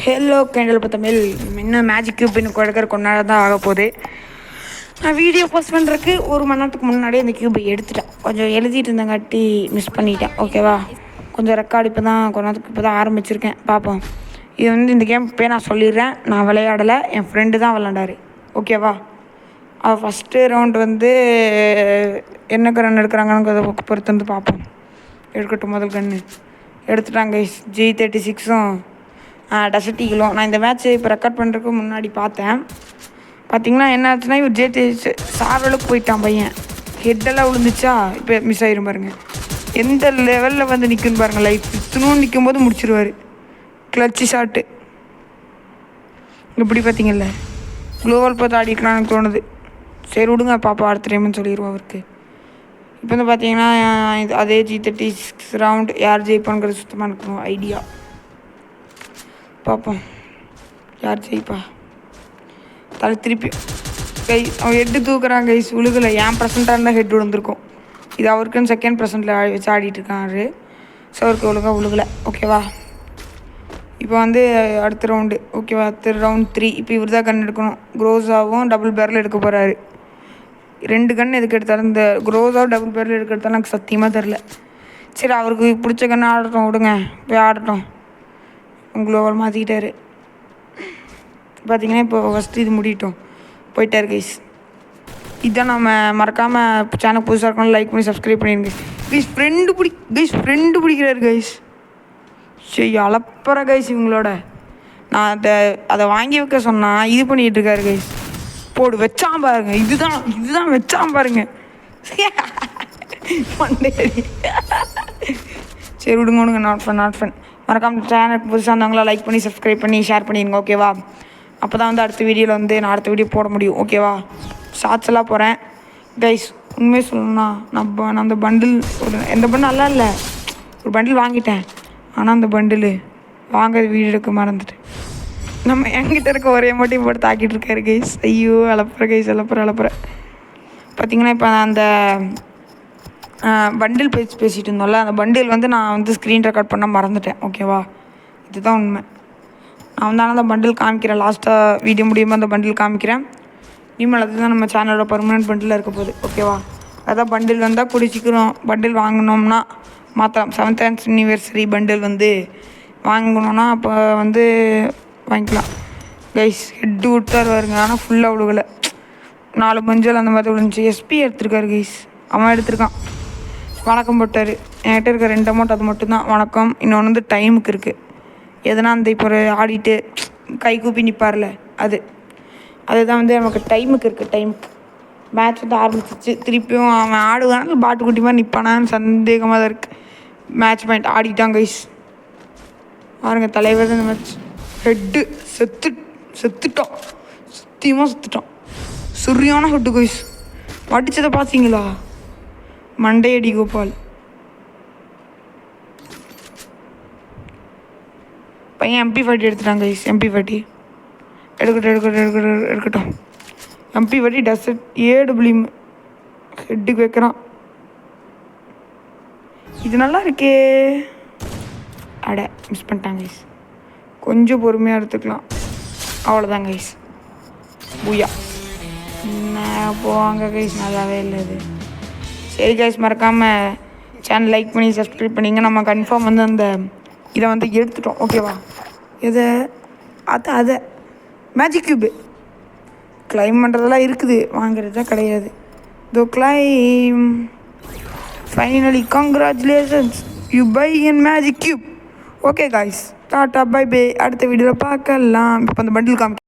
Hello candle Tamil. இன்னும் magic cube இன்னும் கொஞ்ச நேரம் தான் ஆக போகுது. நான் வீடியோ போஸ்ட் பண்ணுறதுக்கு 1 மணி நேரத்துக்கு முன்னாடியே இந்த கியூபை எடுத்துட்டேன். கொஞ்சம் எழுதிட்டு இருந்தங்காட்டி மிஸ் பண்ணிட்டேன். ஓகேவா, கொஞ்சம் ரெக்கார்டு இப்போ தான் ஆரம்பிச்சிருக்கேன். பார்ப்போம். இது இந்த கேம் இப்போ நான் சொல்லிடுறேன். நான் விளையாடலை, என் ஃப்ரெண்டு தான் விளையாண்டாரு. ஓகேவா, ஃபஸ்ட்டு ரவுண்டு என்ன ரன் எடுக்கிறாங்கன்னு பொறுத்து வந்து பார்ப்போம். எடுக்கட்டும். முதல் கன்று எடுத்துட்டாங்க. G36ம் டெசர்ட் ஈகிளும். நான் இந்த மேட்ச்சு இப்போ ரெக்கார்ட் பண்ணுறதுக்கு முன்னாடி பார்த்தீங்கன்னா என்ன ஆச்சுன்னா, இவர் G36 சாவலுக்கு போயிட்டான் பையன். ஹெட்டெல்லாம் விழுந்துச்சா, இப்போ மிஸ் ஆகிரும் பாருங்கள். எந்த லெவலில் வந்து நிற்குன்னு பாருங்கள். லைஃப் இத்தனும் நிற்கும் போது முடிச்சிருவார். கிளச்சி ஷாட்டு இப்படி பார்த்தீங்கல்ல. குளோவல் பார்த்து ஆடிக்கலாம்னு எனக்கு தோணுது. சரி விடுங்க பாப்பா, அடுத்த டைம்னு சொல்லிடுவோம் அவருக்கு. இப்போ வந்து பார்த்தீங்கன்னா அதே G36 ரவுண்டு யார் ஜெயிப்பாங்கிறது சுத்தமாக இருக்கணும் ஐடியா. பார்ப்போம் யார் ஜெயிப்பா. தலை திருப்பி அவன் ஹெட்டு தூக்குறான் கைஸ். உழுகலை. ஏன் ப்ரெசண்ட்டாக இருந்தால் ஹெட் விழுந்திருக்கும். இது அவருக்குன்னு செகண்ட் ப்ரெசண்ட்டில் வச்சு ஆடிட்டுருக்காரு. ஸோ அவருக்கு உழுகலை. ஓகேவா, இப்போ வந்து அடுத்த ரவுண்டு. ஓகேவா, அடுத்த ரவுண்ட் 3. இப்போ இவர் தான் கன் எடுக்கணும். குரோஸாவும் டபுள் பேரில் எடுக்க போகிறாரு. 2 கன் எதுக்கு எடுத்தாலும், இந்த குரோஸாவும் டபுள் பேரில் எடுக்கிறதாலும் எனக்கு சத்தியமாக தெரில. சரி, அவருக்கு பிடிச்ச கன்று ஆடட்டும், விடுங்க போய் ஆடட்டும். குளோவல் மாற்றிக்கிட்டாரு. பார்த்தீங்கன்னா இப்போ ஃபஸ்ட்டு இது முடிட்டோம். போயிட்டார் கைஸ். இதுதான் நம்ம மறக்காமல் சேனல் புதுசாக இருக்கணும், லைக் பண்ணி சப்ஸ்கிரைப் பண்ணிடுங்க கைஸ். Friend பிடிக்கிறாரு guys. சரி அளப்புற கைஸ். இவங்களோட நான் அதை வாங்கி வைக்க சொன்னால் இது பண்ணிகிட்டு இருக்காரு கைஸ். போடு வச்சான் பாருங்க. இதுதான் வச்சான் பாருங்க. சரி விடுங்க. Not fun. மறக்காம சேனலுக்கு புதுசாக இருந்தவங்களா லைக் பண்ணி சப்ஸ்கிரைப் பண்ணி ஷேர் பண்ணிடுங்க. ஓகேவா, அப்போ தான் வந்து அடுத்த வீடியோவில் நான் அடுத்த வீடியோ போட முடியும். ஓகேவா, ஷார்ட்ஸ் எல்லாம் போகிறேன் கைஸ். உண்மையை சொல்லணும்னா நான் அந்த பண்டில் எந்த பண்டில் நல்லா இல்லை. ஒரு பண்டில் வாங்கிட்டேன். ஆனால் அந்த பண்டில் வாங்குறது வீடியோ எடுக்க மறந்துட்டு நம்ம என்கிட்ட இருக்க ஒரே மட்டும் போட்டு தாக்கிட்டு இருக்காரு கைஸ். ஐயோ அலப்புற கைஸ், அலப்புற. பார்த்தீங்கன்னா இப்போ அந்த பண்டில் பேசிகிட்டு இருந்தோம்ல, அந்த பண்டில் நான் ஸ்க்ரீன் ரெக்கார்ட் பண்ண மறந்துட்டேன். ஓகேவா, இதுதான் உண்மை. நான் அந்த பண்டில் காமிக்கிறேன். லாஸ்ட்டாக வீடியோ முடியும்போது அந்த பண்டில் காமிக்கிறேன். இனிமேல் அதுதான் நம்ம சேனலோட பர்மனெண்ட் பண்டில் இருக்க போகுது. ஓகேவா, அதான் பண்டில் வந்தால் குடிச்சிக்கிறோம். பண்டில் வாங்கினோம்னா மாற்றலாம். 7th anniversary பண்டில் வாங்கணுன்னா அப்போ வாங்கிக்கலாம் கைஸ். ஹெட்டு விட்டார் வருங்க. ஆனால் ஃபுல்லாக விழுகலை. 4 மஞ்சள் அந்த மாதிரி விழுந்துச்சு. SP எடுத்திருக்காரு கைஸ். அவன் எடுத்திருக்கான். வணக்கம் போட்டார். என்கிட்ட இருக்க 2 அமௌண்ட் அது மட்டும்தான் வணக்கம். இன்னொன்று டைமுக்கு இருக்குது. எதனா இப்போ ஆடிட்டு கை கூப்பி நிற்பார்ல, அதுதான் நமக்கு டைமுக்கு இருக்குது. டைமுக்கு மேட்ச் ஆரம்பிச்சிச்சு. திருப்பியும் அவன் ஆடுவான் பாட்டுக்குட்டி மாதிரி நிற்பானான்னு சந்தேகமாக தான் இருக்குது. மேட்ச் பாயிண்ட் ஆடிட்டான் கைஸ். பாருங்க, தலைவர் தான் இந்த மேட்ச். ஹெட்டு செத்துட்டோம். சத்தியமாக செத்துட்டோம். சரியான ஹெட்டு கைஸ். வடிச்சதை பார்த்தீங்களா? மண்டையடி கோபால் பையன் MP40 எடுத்துட்டாங்க கைஸ். MP40 எடுக்கட்டும். MP40 டெசர்ட் AW ஹெட்டுக்கு வைக்கிறான். இது நல்லா இருக்கே. மிஸ் பண்ணிட்டாங்க கைஸ். கொஞ்சம் பொறுமையாக எடுத்துக்கலாம். அவ்வளோதான் கைஸ். பூயா போவாங்க கைஸ். நல்லாவே இல்லை இது. சரி கைஸ், மறக்காமல் சேனல் லைக் பண்ணி சப்ஸ்கிரைப் பண்ணிங்க. நம்ம கன்ஃபார்ம் அந்த இதை எடுத்துட்டோம். ஓகேவா, அதை மேஜிக் கியூபு கிளைம் பண்ணுறதெல்லாம் இருக்குது, வாங்கிறது தான் கிடையாது. Though claim finally congratulations you by in magic cube. Okay guys, tata bye bye. அடுத்த வீடியோவில் பார்க்கலாம். இப்போ அந்த பண்டில் காமி